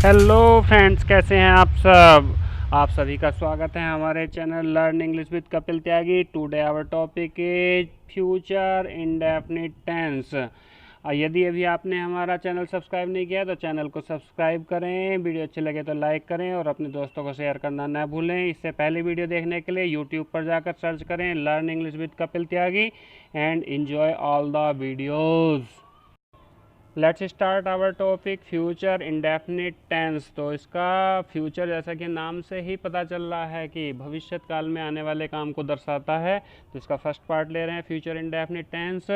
Hello friends, कैसे हैं आप सब। आप सभी का स्वागत है हमारे channel learn English with Kapil Tyagi. Today our topic is future indefinite tense. यदि अभी आपने हमारा चैनल सब्सक्राइब नहीं किया तो चैनल को सब्सक्राइब करें, वीडियो अच्छी लगे तो लाइक करें और अपने दोस्तों को शेयर करना न भूलें। इससे पहले वीडियो देखने के लिए यूट्यूब पर जाकर सर्च करें learn English with Kapil Tyagi and enjoy all the videos. Let's start our topic future indefinite tense. तो इसका फ्यूचर जैसा कि नाम से ही पता चल रहा है कि भविष्य काल में आने वाले काम को दर्शाता है, तो इसका फर्स्ट पार्ट ले रहे हैं फ्यूचर इंडेफिनिट टेंस,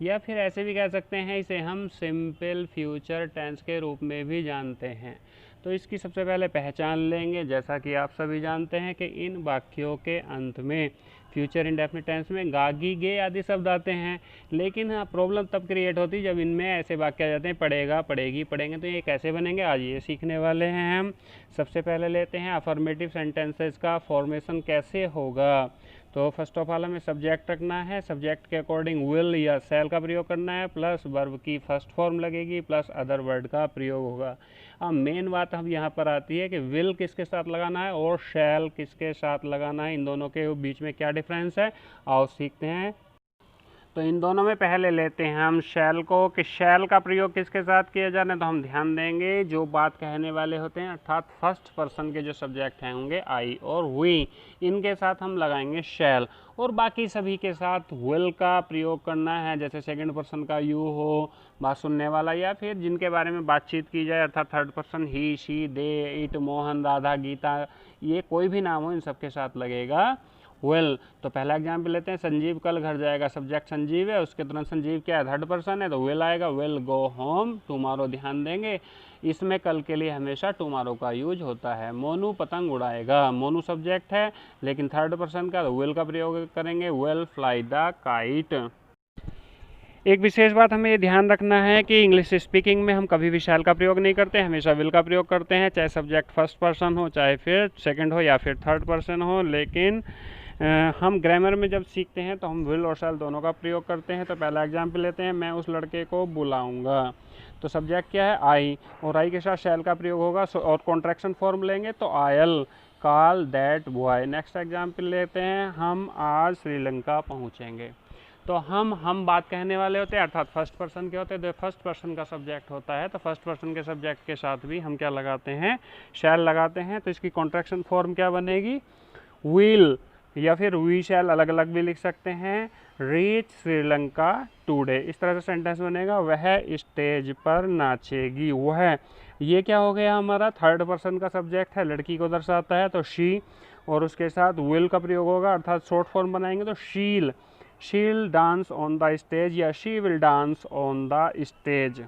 या फिर ऐसे भी कह सकते हैं इसे हम सिंपल फ्यूचर टेंस के रूप में भी जानते हैं। तो इसकी सबसे पहले पहचान लेंगे। जैसा कि आप सभी जानते हैं कि इन वाक्यों के अंत में फ्यूचर इंडेफिनिट टेंस में गागी गे आदि शब्द आते हैं, लेकिन प्रॉब्लम तब क्रिएट होती है जब इनमें ऐसे वाक्य आ जाते हैं पढ़ेगा, पढ़ेगी, पढ़ेंगे। तो ये कैसे बनेंगे आज ये सीखने वाले हैं हम। सबसे पहले लेते हैं अफर्मेटिव सेंटेंसेस का फॉर्मेशन कैसे होगा। तो फर्स्ट ऑफ ऑल हमें सब्जेक्ट रखना है, सब्जेक्ट के अकॉर्डिंग विल या शैल का प्रयोग करना है, प्लस वर्ब की फर्स्ट फॉर्म लगेगी, प्लस अदर वर्ड का प्रयोग होगा। अब मेन बात हम यहाँ पर आती है कि विल किसके साथ लगाना है और शैल किसके साथ लगाना है, इन दोनों के बीच में क्या डिफरेंस है, आओ सीखते हैं। तो इन दोनों में पहले लेते हैं हम शैल को, कि शैल का प्रयोग किसके साथ किया जाना है। तो हम ध्यान देंगे जो बात कहने वाले होते हैं, अर्थात फर्स्ट पर्सन के जो सब्जेक्ट हैं होंगे आई और वी, इनके साथ हम लगाएंगे शैल, और बाकी सभी के साथ विल का प्रयोग करना है। जैसे सेकंड पर्सन का यू हो, बात सुनने वाला, या फिर जिनके बारे में बातचीत की जाए, अर्थात third person he, she, they, it, Mohan, Radha, Gita, ये कोई भी नाम हो, इन सबके साथ लगेगा विल। तो पहला एग्जाम्पल लेते हैं, संजीव कल घर जाएगा। सब्जेक्ट संजीव है, उसके तुरंत संजीव क्या है, थर्ड पर्सन है, तो विल आएगा, विल गो होम टुमारो। ध्यान देंगे इसमें कल के लिए हमेशा टुमारो का यूज होता है। मोनू पतंग उड़ाएगा, मोनू सब्जेक्ट है लेकिन थर्ड पर्सन का, तो विल का प्रयोग करेंगे, विल फ्लाई द काइट। एक विशेष बात हमें ये ध्यान रखना है कि इंग्लिश स्पीकिंग में हम कभी भी शैल का प्रयोग नहीं करते, हमेशा विल का प्रयोग करते हैं, चाहे सब्जेक्ट फर्स्ट पर्सन हो, चाहे फिर सेकंड हो, या फिर थर्ड पर्सन हो। लेकिन हम ग्रामर में जब सीखते हैं तो हम विल और शैल दोनों का प्रयोग करते हैं। तो पहला एग्जाम्पल लेते हैं, मैं उस लड़के को बुलाऊंगा। तो सब्जेक्ट क्या है, आई, और आई के साथ शैल का प्रयोग होगा और कॉन्ट्रैक्शन फॉर्म लेंगे तो oil call that boy. Next example लेते हैं, हम आज श्रीलंका पहुंचेंगे। तो हम बात कहने वाले होते हैं, अर्थात फर्स्ट पर्सन के होते हैं, तो फर्स्ट पर्सन का सब्जेक्ट होता है, तो फर्स्ट पर्सन के सब्जेक्ट के साथ भी हम क्या लगाते हैं, शैल लगाते हैं। तो इसकी कॉन्ट्रैक्शन फॉर्म क्या बनेगी, विल, या फिर वी शैल, अलग अलग भी लिख सकते हैं। रीच श्रीलंका टुडे, इस तरह से सेंटेंस बनेगा। वह स्टेज पर नाचेगी, वह, ये क्या हो गया हमारा, थर्ड पर्सन का सब्जेक्ट है, लड़की को दर्शाता है, तो शी, और उसके साथ विल का प्रयोग होगा, अर्थात शॉर्ट फॉर्म बनाएंगे तो she'll dance on the stage, या she will dance on the stage.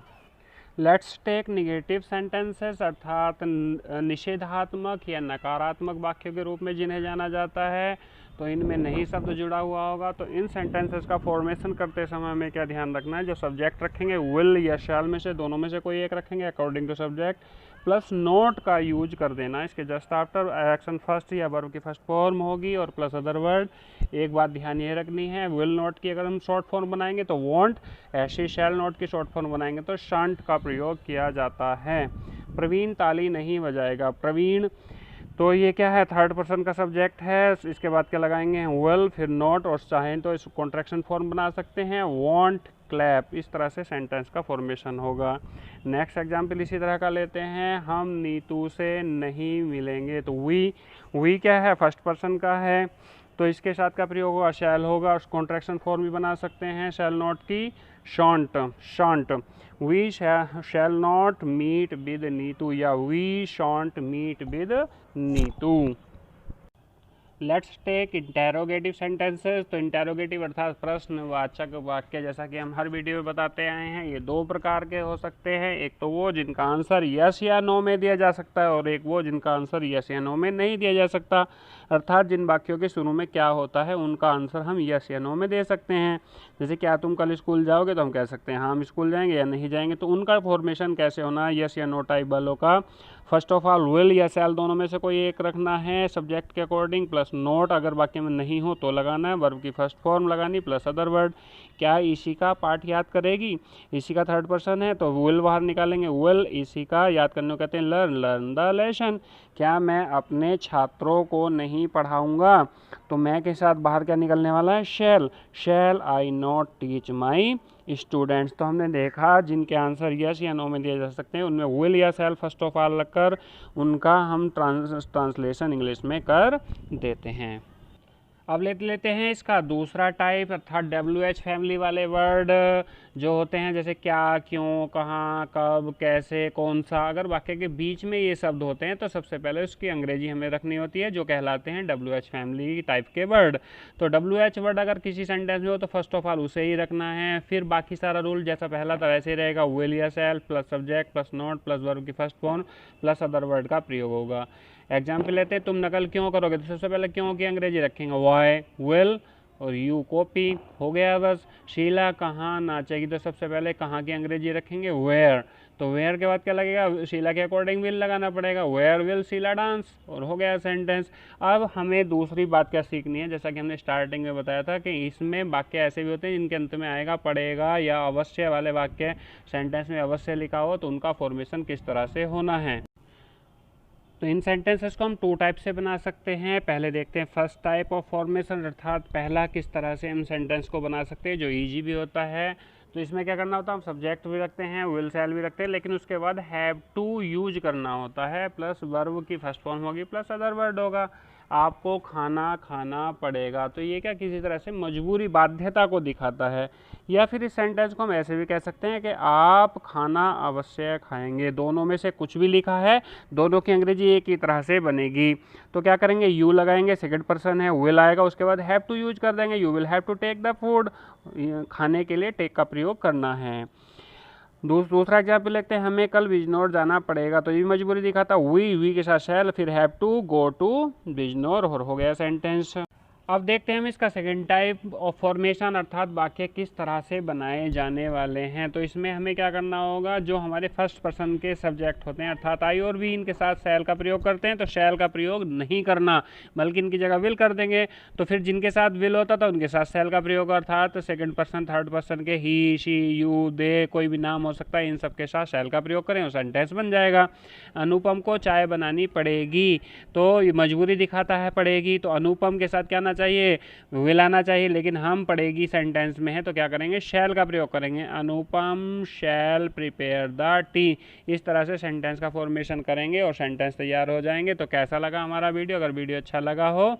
Let's take negative sentences, अर्थात निषेधात्मक या नकारात्मक वाक्यों के रूप में जिन्हें जाना जाता है। तो इनमें नहीं शब्द जुड़ा हुआ होगा, तो इन सेंटेंसेस का फॉर्मेशन करते समय हमें क्या ध्यान रखना है, जो सब्जेक्ट रखेंगे विल या शैल में से दोनों में से कोई एक रखेंगे according to subject, plus not का यूज कर देना। इसके जस्ट आफ्टर एक्शन फर्स्ट या वर्ब की फर्स्ट फॉर्म होगी, और प्लस अदर वर्ड। एक बात ध्यान ये रखनी है, विल नोट की अगर हम शॉर्ट फॉर्म बनाएंगे तो वॉन्ट, ऐसे शैल नोट की शॉर्ट फॉर्म बनाएंगे तो शंट का प्रयोग किया जाता है। प्रवीण ताली नहीं बजाएगा, प्रवीण, तो ये क्या है, थर्ड पर्सन का सब्जेक्ट है। इसके बाद क्या लगाएंगे, विल, फिर नोट, और चाहें तो इस कॉन्ट्रैक्शन फॉर्म बना सकते हैं, वॉन्ट क्लैप। इस तरह से सेंटेंस का फॉर्मेशन होगा। नेक्स्ट एग्जाम्पल इसी तरह का लेते हैं, हम नीतू से नहीं मिलेंगे। तो वी क्या है, फर्स्ट पर्सन का है, तो इसके साथ का प्रयोग होगा, शैल होगा, और कॉन्ट्रैक्शन फॉर्म भी बना सकते हैं शैल नॉट की, shan't. We shall not meet with Neetu, या we shan't meet with Neetu. Let's take interrogative sentences. तो इंटेरोगेटिव अर्थात प्रश्नवाचक वाक्य, जैसा कि हम हर वीडियो में बताते आए हैं, ये दो प्रकार के हो सकते हैं। एक तो वो जिनका आंसर यस या नो में दिया जा सकता है, और एक वो जिनका आंसर यस या नो में नहीं दिया जा सकता, अर्थात जिन वाक्यों के शुरू में क्या होता है उनका आंसर हम यस या नो में दे सकते हैं। जैसे क्या तुम कल स्कूल जाओगे, तो हम कह सकते हैं हाँ हम स्कूल जाएंगे या नहीं जाएंगे। तो उनका फॉर्मेशन कैसे होना है, यस या नो टाइप वालों का, फर्स्ट ऑफ ऑल विल या शैल दोनों में से कोई एक रखना है सब्जेक्ट के अकॉर्डिंग, प्लस प्लस नॉट अगर वाक्य में नहीं हो तो लगाना है, वर्ब की फर्स्ट फॉर्म लगानी प्लस अदर वर्ड। क्या ईशिका पाठ याद करेगी? ईशिका थर्ड पर्सन है तो विल बाहर निकालेंगे, विल ईशिका याद करने को कहते हैं लर्न द लेसन। क्या मैं अपने छात्रों को नहीं पढ़ाऊंगा? तो मैं के साथ बाहर क्या निकलने वाला है? शैल आई नॉट टीच माई स्टूडेंट्स। तो हमने देखा जिनके आंसर यस या नो में दिए जा सकते हैं उनमें विल या शैल फर्स्ट ऑफ ऑल लगकर उनका हम ट्रांसलेशन इंग्लिश में कर देते हैं। अब लेते हैं इसका दूसरा टाइप अर्थात WH फैमिली वाले वर्ड जो होते हैं जैसे क्या, क्यों, कहाँ, कब, कैसे, कौन सा। अगर वाक्य के बीच में ये शब्द होते हैं तो सबसे पहले उसकी अंग्रेजी हमें रखनी होती है जो कहलाते हैं WH फैमिली टाइप के वर्ड। तो WH वर्ड अगर किसी सेंटेंस में हो तो फर्स्ट ऑफ ऑल उसे ही रखना है, फिर बाकी सारा रूल जैसा पहला था वैसे ही रहेगा, विल या shall plus subject plus not plus verb की first form plus other word का प्रयोग होगा। एग्जाम्पल लेते हैं, तुम नकल क्यों करोगे? तो सबसे पहले क्यों की अंग्रेजी रखेंगे वाई, विल और यू कॉपी, हो गया बस। शीला कहाँ नाचेगी? तो सबसे पहले कहाँ की अंग्रेजी रखेंगे वेयर, तो वेयर के बाद क्या लगेगा? शीला के अकॉर्डिंग विल लगाना पड़ेगा, वेयर विल शीला डांस, और हो गया सेंटेंस। अब हमें दूसरी बात क्या सीखनी है, जैसा कि हमने स्टार्टिंग में बताया था कि इसमें वाक्य ऐसे भी होते हैं जिनके अंत में आएगा पड़ेगा या अवश्य वाले वाक्य सेंटेंस में अवश्य लिखा हो तो उनका फॉर्मेशन किस तरह से होना है। तो इन सेंटेंसेस को हम टू टाइप से बना सकते हैं। पहले देखते हैं फर्स्ट टाइप ऑफ फॉर्मेशन अर्थात पहला किस तरह से हम सेंटेंस को बना सकते हैं जो इजी भी होता है। तो इसमें क्या करना होता है, हम सब्जेक्ट भी रखते हैं, विल शैल भी रखते हैं, लेकिन उसके बाद हैव टू यूज करना होता है, प्लस वर्ब की फर्स्ट फॉर्म होगी प्लस अदर वर्ड होगा। आपको खाना पड़ेगा, तो ये क्या किसी तरह से मजबूरी बाध्यता को दिखाता है। या फिर इस सेंटेंस को हम ऐसे भी कह सकते हैं कि आप खाना अवश्य खाएंगे। दोनों में से कुछ भी लिखा है, दोनों की अंग्रेजी एक ही तरह से बनेगी। तो क्या करेंगे, यू लगाएंगे, सेकंड पर्सन है, विल आएगा, उसके बाद हैव टू यूज कर देंगे, you will have to take the food, खाने के लिए टेक का प्रयोग करना है। दूसरा एग्जाम्पल लेते हैं, हमें कल बिजनौर जाना पड़ेगा, तो ये मजबूरी दिखाता, वी के साथ शैल फिर have to go to Bijnor, और हो गया सेंटेंस। अब देखते हैं हम इसका सेकंड टाइप ऑफ फॉर्मेशन अर्थात वाक्य किस तरह से बनाए जाने वाले हैं। तो इसमें हमें क्या करना होगा, जो हमारे फर्स्ट पर्सन के सब्जेक्ट होते हैं अर्थात आई और वी, इनके साथ शैल का प्रयोग करते हैं तो शैल का प्रयोग नहीं करना, बल्कि इनकी जगह विल कर देंगे। तो फिर जिनके साथ विल होता था उनके साथ शैल का प्रयोग अर्थात सेकंड पर्सन थर्ड पर्सन के ही, शी, यू, दे, कोई भी नाम हो सकता है, इन सब के साथ शैल का प्रयोग करें और सेंटेंस बन जाएगा। अनुपम को चाय बनानी पड़ेगी, तो ये मजबूरी दिखाता है पड़ेगी, तो अनुपम के साथ क्या चाहिए, विल आना चाहिए, लेकिन हम पढ़ेगी सेंटेंस में है तो क्या करेंगे, शैल का प्रयोग करेंगे, अनुपम शैल प्रिपेयर द टी। इस तरह से सेंटेंस का फॉर्मेशन करेंगे और सेंटेंस तैयार हो जाएंगे। तो कैसा लगा हमारा वीडियो? अगर वीडियो अच्छा लगा हो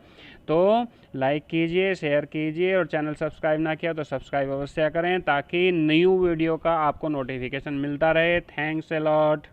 तो लाइक कीजिए, शेयर कीजिए, और चैनल सब्सक्राइब ना किया तो सब्सक्राइब अवश्य करें ताकि न्यू वीडियो का आपको नोटिफिकेशन मिलता रहे। Thanks a lot.